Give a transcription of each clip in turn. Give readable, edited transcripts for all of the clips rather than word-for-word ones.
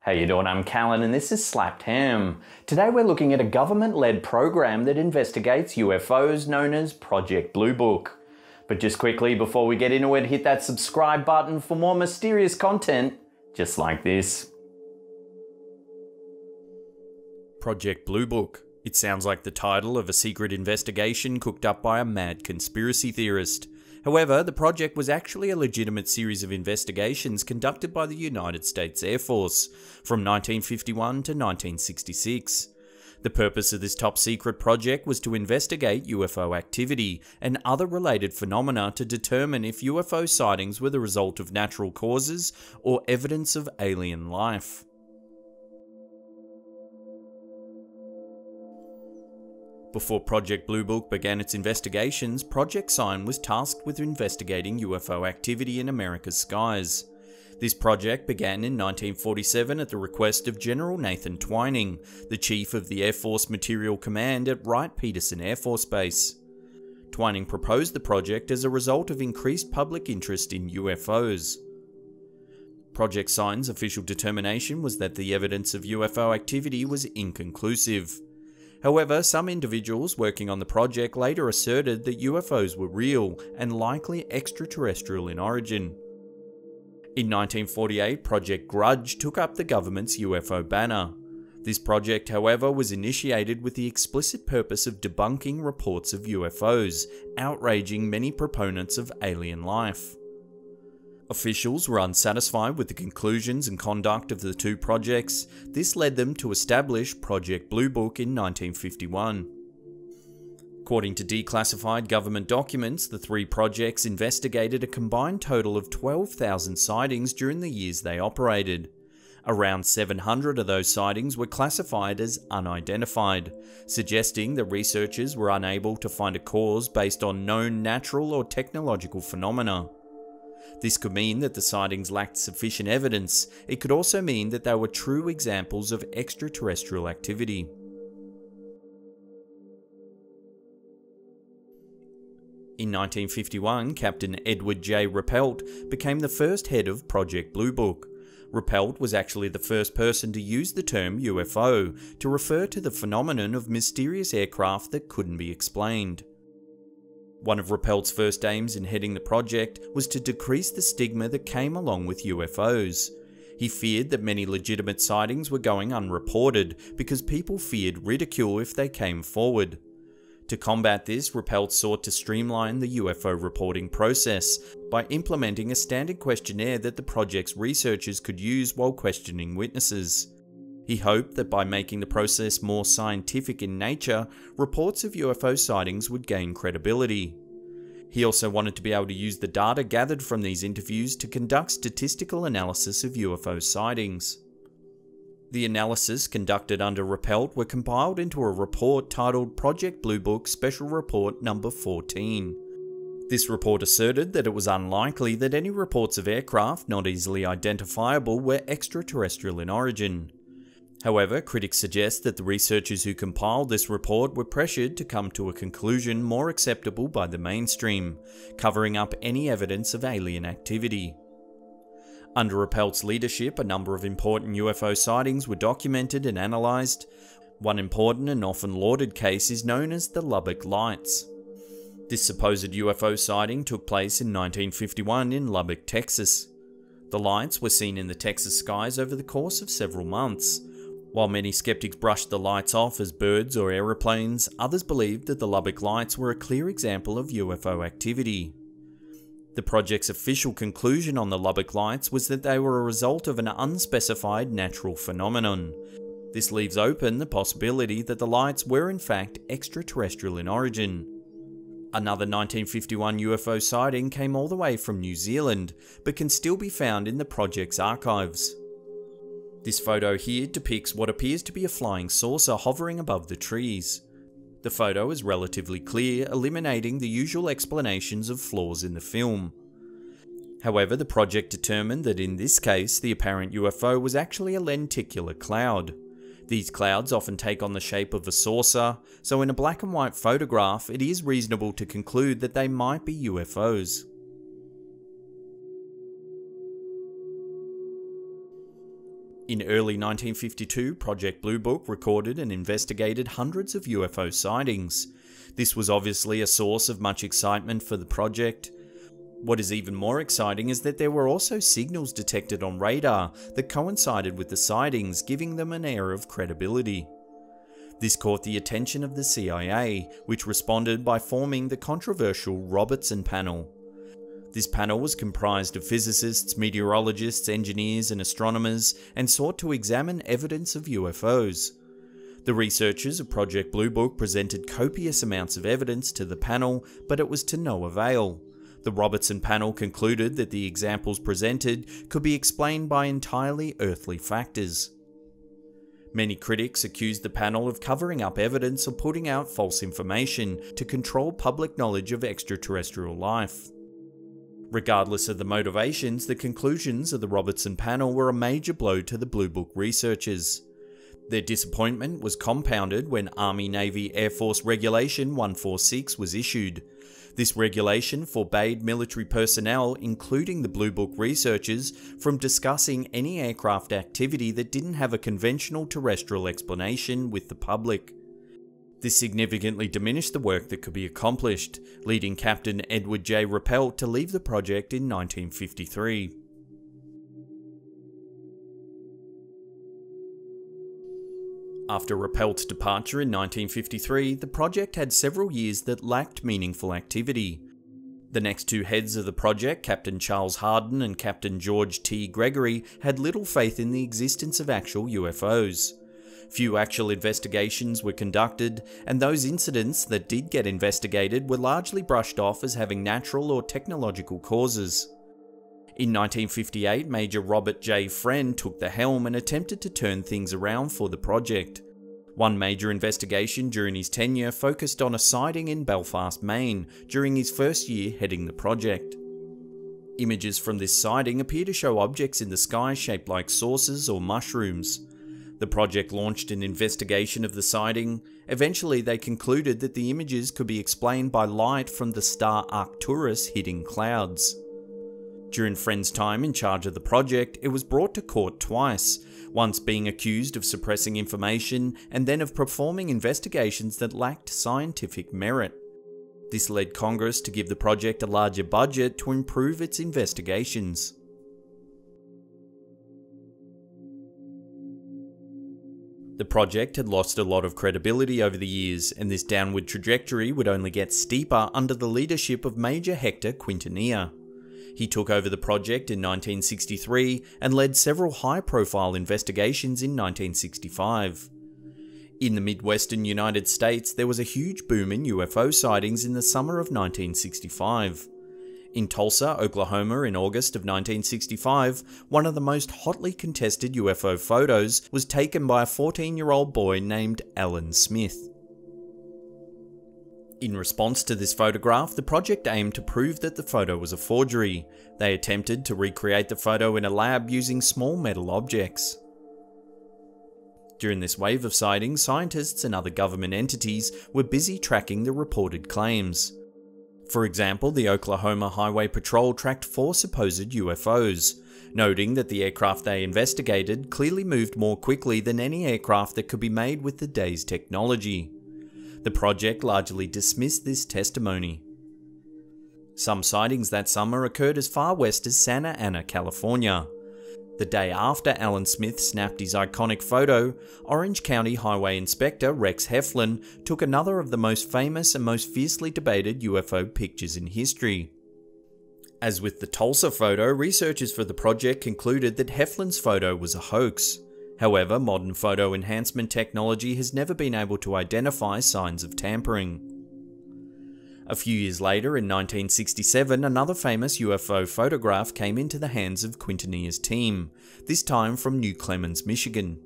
How you doing? I'm Callan and this is Slapped Ham. Today we're looking at a government-led program that investigates UFOs known as Project Blue Book. But just quickly before we get into it, hit that subscribe button for more mysterious content just like this. Project Blue Book. It sounds like the title of a secret investigation cooked up by a mad conspiracy theorist. However, the project was actually a legitimate series of investigations conducted by the United States Air Force from 1951 to 1966. The purpose of this top-secret project was to investigate UFO activity and other related phenomena to determine if UFO sightings were the result of natural causes or evidence of alien life. Before Project Blue Book began its investigations, Project Sign was tasked with investigating UFO activity in America's skies. This project began in 1947 at the request of General Nathan Twining, the Chief of the Air Force Materiel Command at Wright-Patterson Air Force Base. Twining proposed the project as a result of increased public interest in UFOs. Project Sign's official determination was that the evidence of UFO activity was inconclusive. However, some individuals working on the project later asserted that UFOs were real and likely extraterrestrial in origin. In 1948, Project Grudge took up the government's UFO banner. This project, however, was initiated with the explicit purpose of debunking reports of UFOs, outraging many proponents of alien life. Officials were unsatisfied with the conclusions and conduct of the two projects. This led them to establish Project Blue Book in 1951. According to declassified government documents, the three projects investigated a combined total of 12,000 sightings during the years they operated. Around 700 of those sightings were classified as unidentified, suggesting that researchers were unable to find a cause based on known natural or technological phenomena. This could mean that the sightings lacked sufficient evidence. It could also mean that they were true examples of extraterrestrial activity. In 1951, Captain Edward J. Ruppelt became the first head of Project Blue Book. Ruppelt was actually the first person to use the term UFO to refer to the phenomenon of mysterious aircraft that couldn't be explained. One of Ruppelt's first aims in heading the project was to decrease the stigma that came along with UFOs. He feared that many legitimate sightings were going unreported because people feared ridicule if they came forward. To combat this, Ruppelt sought to streamline the UFO reporting process by implementing a standard questionnaire that the project's researchers could use while questioning witnesses. He hoped that by making the process more scientific in nature, reports of UFO sightings would gain credibility. He also wanted to be able to use the data gathered from these interviews to conduct statistical analysis of UFO sightings. The analysis conducted under Ruppelt were compiled into a report titled Project Blue Book Special Report Number 14. This report asserted that it was unlikely that any reports of aircraft not easily identifiable were extraterrestrial in origin. However, critics suggest that the researchers who compiled this report were pressured to come to a conclusion more acceptable by the mainstream, covering up any evidence of alien activity. Under Ruppelt's leadership, a number of important UFO sightings were documented and analysed. One important and often lauded case is known as the Lubbock Lights. This supposed UFO sighting took place in 1951 in Lubbock, Texas. The lights were seen in the Texas skies over the course of several months. While many skeptics brushed the lights off as birds or aeroplanes, others believed that the Lubbock Lights were a clear example of UFO activity. The project's official conclusion on the Lubbock Lights was that they were a result of an unspecified natural phenomenon. This leaves open the possibility that the lights were in fact extraterrestrial in origin. Another 1951 UFO sighting came all the way from New Zealand, but can still be found in the project's archives. This photo here depicts what appears to be a flying saucer hovering above the trees. The photo is relatively clear, eliminating the usual explanations of flaws in the film. However, the project determined that in this case, the apparent UFO was actually a lenticular cloud. These clouds often take on the shape of a saucer, so in a black and white photograph, it is reasonable to conclude that they might be UFOs. In early 1952, Project Blue Book recorded and investigated hundreds of UFO sightings. This was obviously a source of much excitement for the project. What is even more exciting is that there were also signals detected on radar that coincided with the sightings, giving them an air of credibility. This caught the attention of the CIA, which responded by forming the controversial Robertson panel. This panel was comprised of physicists, meteorologists, engineers, and astronomers, and sought to examine evidence of UFOs. The researchers of Project Blue Book presented copious amounts of evidence to the panel, but it was to no avail. The Robertson panel concluded that the examples presented could be explained by entirely earthly factors. Many critics accused the panel of covering up evidence or putting out false information to control public knowledge of extraterrestrial life. Regardless of the motivations, the conclusions of the Robertson panel were a major blow to the Blue Book researchers. Their disappointment was compounded when Army, Navy, Air Force Regulation 146 was issued. This regulation forbade military personnel, including the Blue Book researchers, from discussing any aircraft activity that didn't have a conventional terrestrial explanation with the public. This significantly diminished the work that could be accomplished, leading Captain Edward J. Ruppelt to leave the project in 1953. After Ruppelt's departure in 1953, the project had several years that lacked meaningful activity. The next two heads of the project, Captain Charles Harden and Captain George T. Gregory, had little faith in the existence of actual UFOs. Few actual investigations were conducted, and those incidents that did get investigated were largely brushed off as having natural or technological causes. In 1958, Major Robert J. Friend took the helm and attempted to turn things around for the project. One major investigation during his tenure focused on a sighting in Belfast, Maine, during his first year heading the project. Images from this sighting appear to show objects in the sky shaped like saucers or mushrooms. The project launched an investigation of the sighting. Eventually, they concluded that the images could be explained by light from the star Arcturus hitting clouds. During Friend's time in charge of the project, it was brought to court twice, once being accused of suppressing information and then of performing investigations that lacked scientific merit. This led Congress to give the project a larger budget to improve its investigations. The project had lost a lot of credibility over the years, and this downward trajectory would only get steeper under the leadership of Major Hector Quintanilla. He took over the project in 1963 and led several high-profile investigations in 1965. In the Midwestern United States, there was a huge boom in UFO sightings in the summer of 1965. In Tulsa, Oklahoma in August of 1965, one of the most hotly contested UFO photos was taken by a 14-year-old boy named Alan Smith. In response to this photograph, the project aimed to prove that the photo was a forgery. They attempted to recreate the photo in a lab using small metal objects. During this wave of sightings, scientists and other government entities were busy tracking the reported claims. For example, the Oklahoma Highway Patrol tracked 4 supposed UFOs, noting that the aircraft they investigated clearly moved more quickly than any aircraft that could be made with the day's technology. The project largely dismissed this testimony. Some sightings that summer occurred as far west as Santa Ana, California. The day after Alan Smith snapped his iconic photo, Orange County Highway Inspector Rex Heflin took another of the most famous and most fiercely debated UFO pictures in history. As with the Tulsa photo, researchers for the project concluded that Heflin's photo was a hoax. However, modern photo enhancement technology has never been able to identify signs of tampering. A few years later, in 1967, another famous UFO photograph came into the hands of Quintanilla's team, this time from New Clemens, Michigan.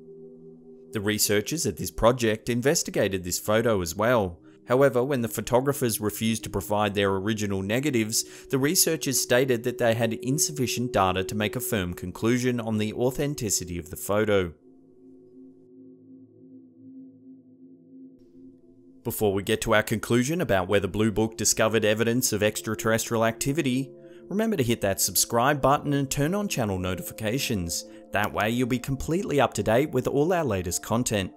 The researchers at this project investigated this photo as well. However, when the photographers refused to provide their original negatives, the researchers stated that they had insufficient data to make a firm conclusion on the authenticity of the photo. Before we get to our conclusion about whether Blue Book discovered evidence of extraterrestrial activity, remember to hit that subscribe button and turn on channel notifications. That way you'll be completely up to date with all our latest content.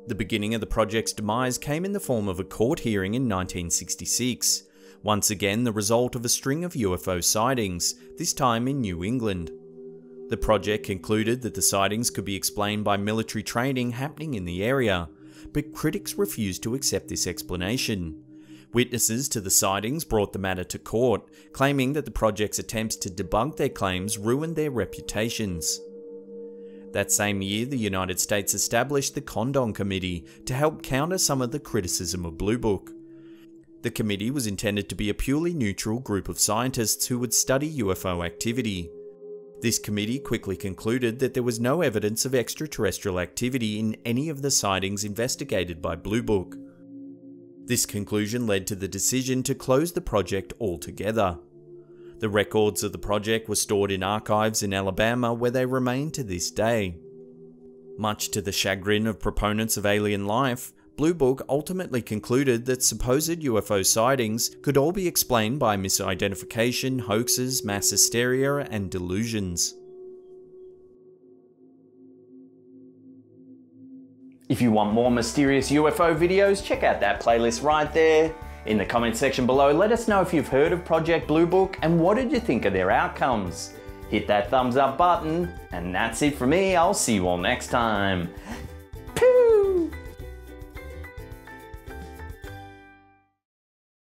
The beginning of the project's demise came in the form of a court hearing in 1966, once again the result of a string of UFO sightings, this time in New England. The project concluded that the sightings could be explained by military training happening in the area, but critics refused to accept this explanation. Witnesses to the sightings brought the matter to court, claiming that the project's attempts to debunk their claims ruined their reputations. That same year, the United States established the Condon Committee to help counter some of the criticism of Blue Book. The committee was intended to be a purely neutral group of scientists who would study UFO activity. This committee quickly concluded that there was no evidence of extraterrestrial activity in any of the sightings investigated by Blue Book. This conclusion led to the decision to close the project altogether. The records of the project were stored in archives in Alabama, where they remain to this day. Much to the chagrin of proponents of alien life, Blue Book ultimately concluded that supposed UFO sightings could all be explained by misidentification, hoaxes, mass hysteria, and delusions. If you want more mysterious UFO videos, check out that playlist right there. In the comment section below, let us know if you've heard of Project Blue Book and what did you think of their outcomes. Hit that thumbs up button, and that's it for me. I'll see you all next time.